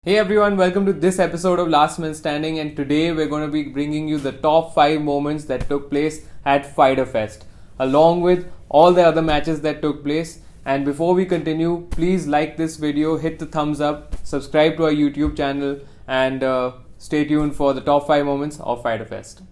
Hey everyone, welcome to this episode of Last Man Standing, and today we're going to be bringing you the top 5 moments that took place at Fyter Fest, along with all the other matches that took place. And before we continue, please like this video, hit the thumbs up, subscribe to our YouTube channel, and stay tuned for the top 5 moments of Fyter Fest.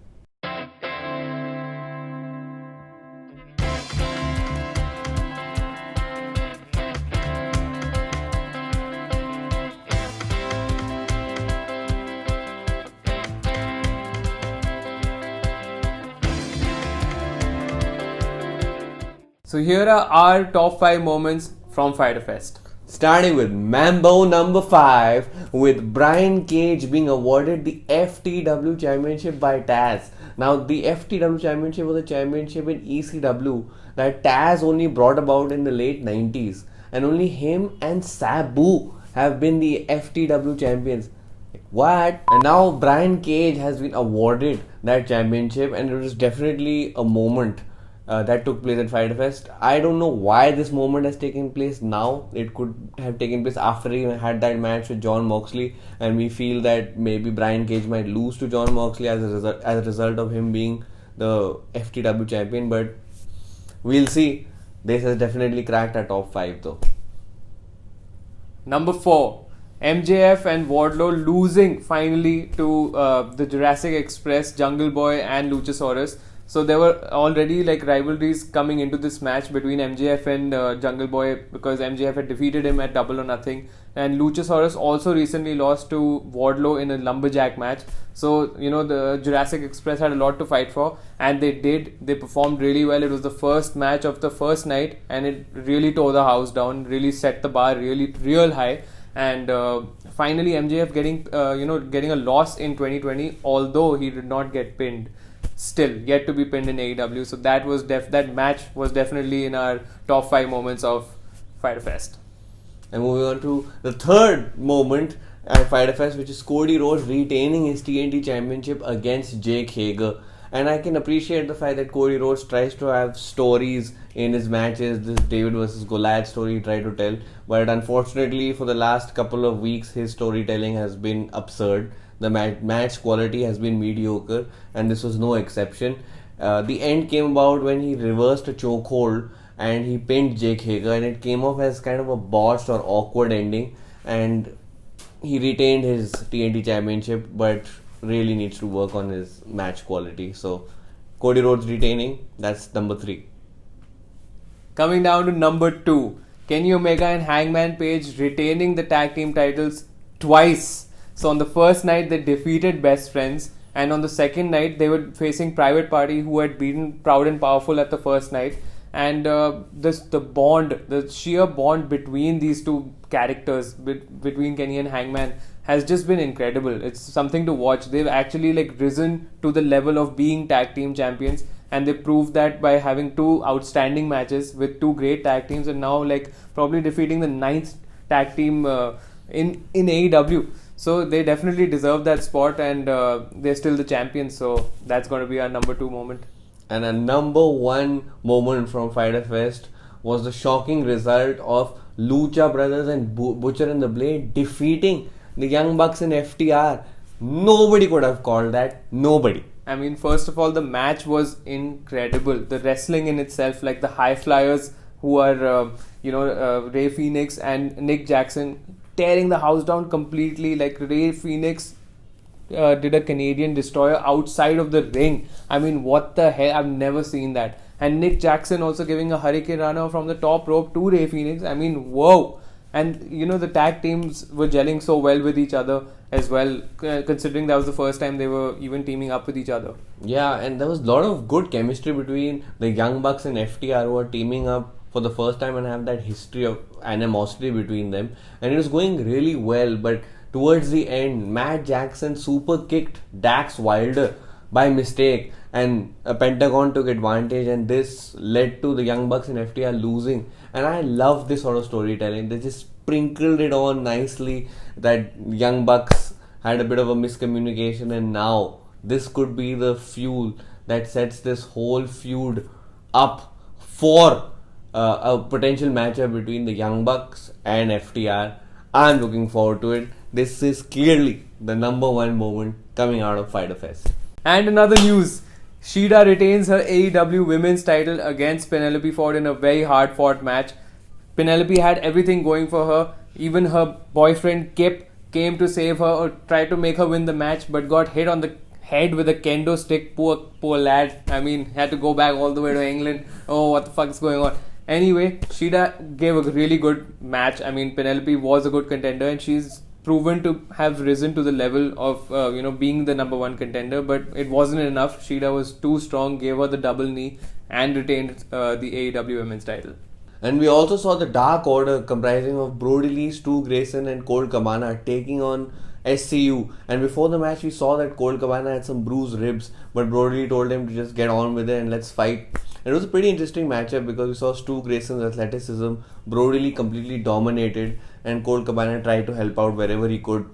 So here are our top 5 moments from Fyter Fest. Starting with Mambo number 5, with Brian Cage being awarded the FTW Championship by Taz. Now, the FTW Championship was a championship in ECW that Taz only brought about in the late 90s. And only him and Sabu have been the FTW champions. What? And now Brian Cage has been awarded that championship, and it was definitely a moment that took place at Fyter Fest. I don't know why this moment has taken place now. It could have taken place after he had that match with Jon Moxley, and we feel that maybe Brian Cage might lose to Jon Moxley as a result of him being the FTW champion. But we'll see. This has definitely cracked our top 5 though. Number 4, MJF and Wardlow losing finally to the Jurassic Express, Jungle Boy and Luchasaurus. So there were already rivalries coming into this match between MJF and Jungle Boy, because MJF had defeated him at Double or Nothing, and Luchasaurus also recently lost to Wardlow in a lumberjack match. So the Jurassic Express had a lot to fight for, and they did. They performed really well. It was the first match of the first night, and it really tore the house down, really set the bar real high. And finally MJF getting a loss in 2020, although he did not get pinned. Still yet to be pinned in AEW. So that match was definitely in our top 5 moments of Fyter Fest. And moving on to the third moment at Fyter Fest, which is Cody Rhodes retaining his TNT Championship against Jake Hager. And I can appreciate the fact that Cody Rhodes tries to have stories in his matches. This David versus Goliath story he tried to tell, but unfortunately for the last couple of weeks his storytelling has been absurd. The match quality has been mediocre, and this was no exception. The end came about when he reversed a chokehold and he pinned Jake Hager, and it came off as kind of a botched or awkward ending, and he retained his TNT Championship, but really needs to work on his match quality. So Cody Rhodes retaining, that's number 3. Coming down to number 2, Kenny Omega and Hangman Page retaining the tag team titles twice. So on the first night they defeated Best Friends, and on the second night they were facing Private Party, who had beaten Proud and Powerful at the first night. And the sheer bond between these two characters, between Kenny and Hangman, has just been incredible. It's something to watch. They've actually risen to the level of being tag team champions, and they proved that by having 2 outstanding matches with 2 great tag teams, and now probably defeating the 9th tag team in AEW. So they definitely deserve that spot, and they're still the champions. So that's going to be our number 2 moment. And a number 1 moment from Fyter Fest was the shocking result of Lucha Brothers and Butcher and the Blade defeating the Young Bucks and FTR. Nobody could have called that. Nobody. I mean, first of all, the match was incredible. The wrestling in itself, the High Flyers, who are Ray Phoenix and Nick Jackson, tearing the house down completely. Ray Phoenix did a Canadian Destroyer outside of the ring. I mean, what the hell? I've never seen that. And Nick Jackson also giving a Hurricane Runner from the top rope to Ray Phoenix. I mean, whoa. And the tag teams were gelling so well with each other as well, considering that was the first time they were even teaming up with each other. Yeah, and there was a lot of good chemistry between the Young Bucks and FTR, who are teaming up for the first time and have that history of animosity between them, and it was going really well. But towards the end, Matt Jackson super kicked Dax Wilder by mistake, and a Pentagon took advantage, and this led to the Young Bucks and FTR losing. And I love this sort of storytelling. They just sprinkled it on nicely that Young Bucks had a bit of a miscommunication, and now this could be the fuel that sets this whole feud up for a potential matchup between the Young Bucks and FTR. I'm looking forward to it. This is clearly the number one moment coming out of Fyter Fest. And another news. Shida retains her AEW Women's title against Penelope Ford in a very hard fought match. Penelope had everything going for her. Even her boyfriend Kip came to save her or tried to make her win the match, but got hit on the head with a kendo stick. Poor lad. I mean, had to go back all the way to England. Oh, what the fuck is going on? Anyway, Shida gave a really good match. I mean, Penelope was a good contender, and she's proven to have risen to the level of being the number one contender. But it wasn't enough. Shida was too strong, gave her the double knee, and retained the AEW Women's title. And we also saw the Dark Order comprising of Brody Lee, Stu Grayson and Colt Cabana taking on SCU. And before the match we saw that Colt Cabana had some bruised ribs, but Brody Lee told him to just get on with it and let's fight. And it was a pretty interesting matchup because we saw Stu Grayson's athleticism, Brody Lee completely dominated, and Colt Cabana tried to help out wherever he could.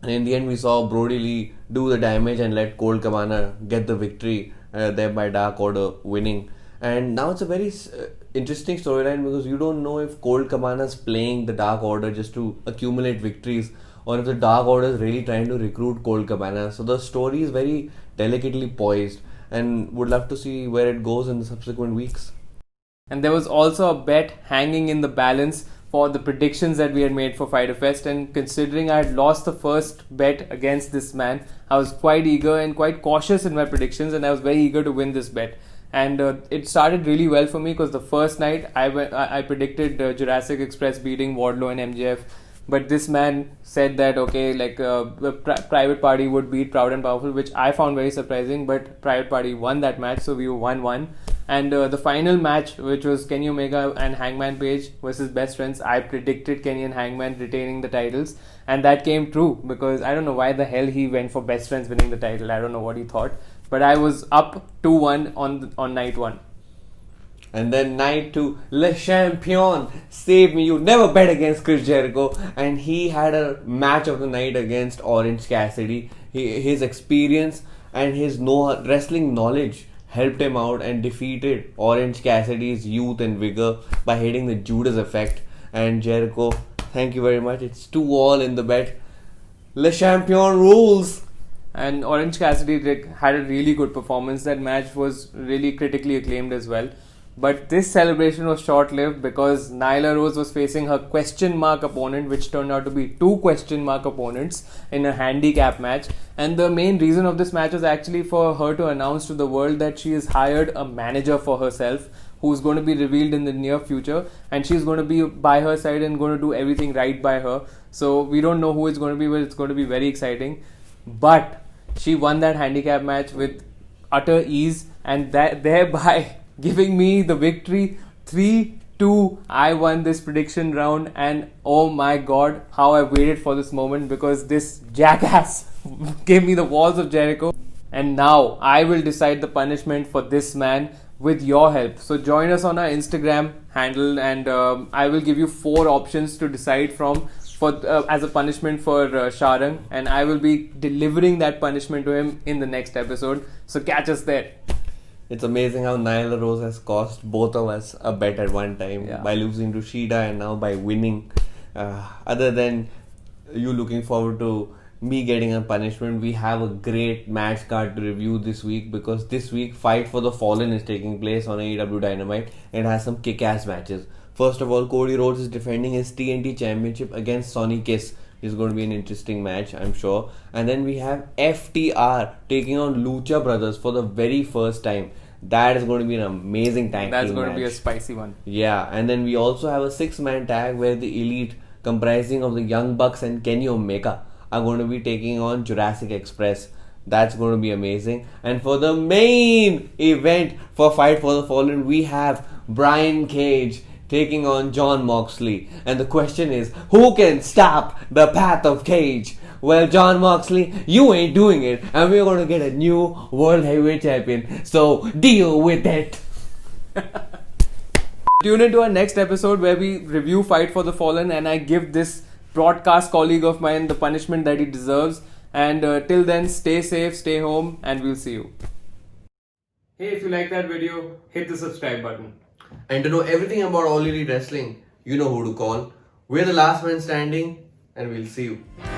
And in the end we saw Brody Lee do the damage and let Colt Cabana get the victory, thereby Dark Order winning. And now it's a very interesting storyline because you don't know if Colt Cabana is playing the Dark Order just to accumulate victories or if the Dark Order is really trying to recruit Colt Cabana. So the story is very delicately poised and would love to see where it goes in the subsequent weeks. And there was also a bet hanging in the balance for the predictions that we had made for Fyter Fest, and considering I had lost the first bet against this man, I was quite eager and quite cautious in my predictions, and I was very eager to win this bet. And it started really well for me because the first night I predicted Jurassic Express beating Wardlow and MJF, but this man said that Private Party would beat Proud and Powerful, which I found very surprising. But Private Party won that match, so we were 1-1. And the final match, which was Kenny Omega and Hangman Page versus Best Friends, I predicted Kenny and Hangman retaining the titles, and that came true because I don't know why the hell he went for Best Friends winning the title. I don't know what he thought. But I was up 2-1 on night 1. And then night 2, Le Champion, save me. You never bet against Chris Jericho. And he had a match of the night against Orange Cassidy. His experience and his wrestling knowledge helped him out and defeated Orange Cassidy's youth and vigor by hitting the Judas effect. And Jericho, thank you very much. It's 2-2 in the bet. Le Champion rules. And Orange Cassidy had a really good performance. That match was really critically acclaimed as well. But this celebration was short-lived because Nyla Rose was facing her question mark opponent, which turned out to be 2 question mark opponents in a handicap match. And the main reason of this match was actually for her to announce to the world that she has hired a manager for herself who's going to be revealed in the near future, and she's going to be by her side and going to do everything right by her. So we don't know who it's going to be, but it's going to be very exciting. But she won that handicap match with utter ease, and thereby giving me the victory. 3-2. I won this prediction round, and oh my god, how I waited for this moment because this jackass gave me the walls of Jericho. And now I will decide the punishment for this man with your help. So join us on our Instagram handle, and I will give you 4 options to decide from as a punishment for Sharang, and I will be delivering that punishment to him in the next episode. So catch us there. It's amazing how Nyla Rose has cost both of us a bet at one time by losing to Shida and now by winning. Other than you looking forward to me getting a punishment, we have a great match card to review this week because this week Fight for the Fallen is taking place on AEW Dynamite and has some kick-ass matches. First of all, Cody Rhodes is defending his TNT Championship against Sonny Kiss. It's going to be an interesting match, I'm sure. And then we have FTR taking on Lucha Brothers for the very first time. That is going to be an amazing tag team match. That's going to be a spicy one. Yeah, and then we also have a 6-man tag where the Elite, comprising of the Young Bucks and Kenny Omega, are going to be taking on Jurassic Express. That's going to be amazing. And for the main event for Fight for the Fallen, we have Brian Cage taking on Jon Moxley. And the question is, who can stop the path of Cage? Well, Jon Moxley, you ain't doing it, and we're going to get a new World Heavyweight Champion. So deal with it. Tune into our next episode where we review Fight for the Fallen, and I give this broadcast colleague of mine the punishment that he deserves. And till then, stay safe, stay home, and we'll see you. Hey, if you like that video, hit the subscribe button. And to know everything about All Elite Wrestling, you know who to call. We're the last man standing. and we'll see you.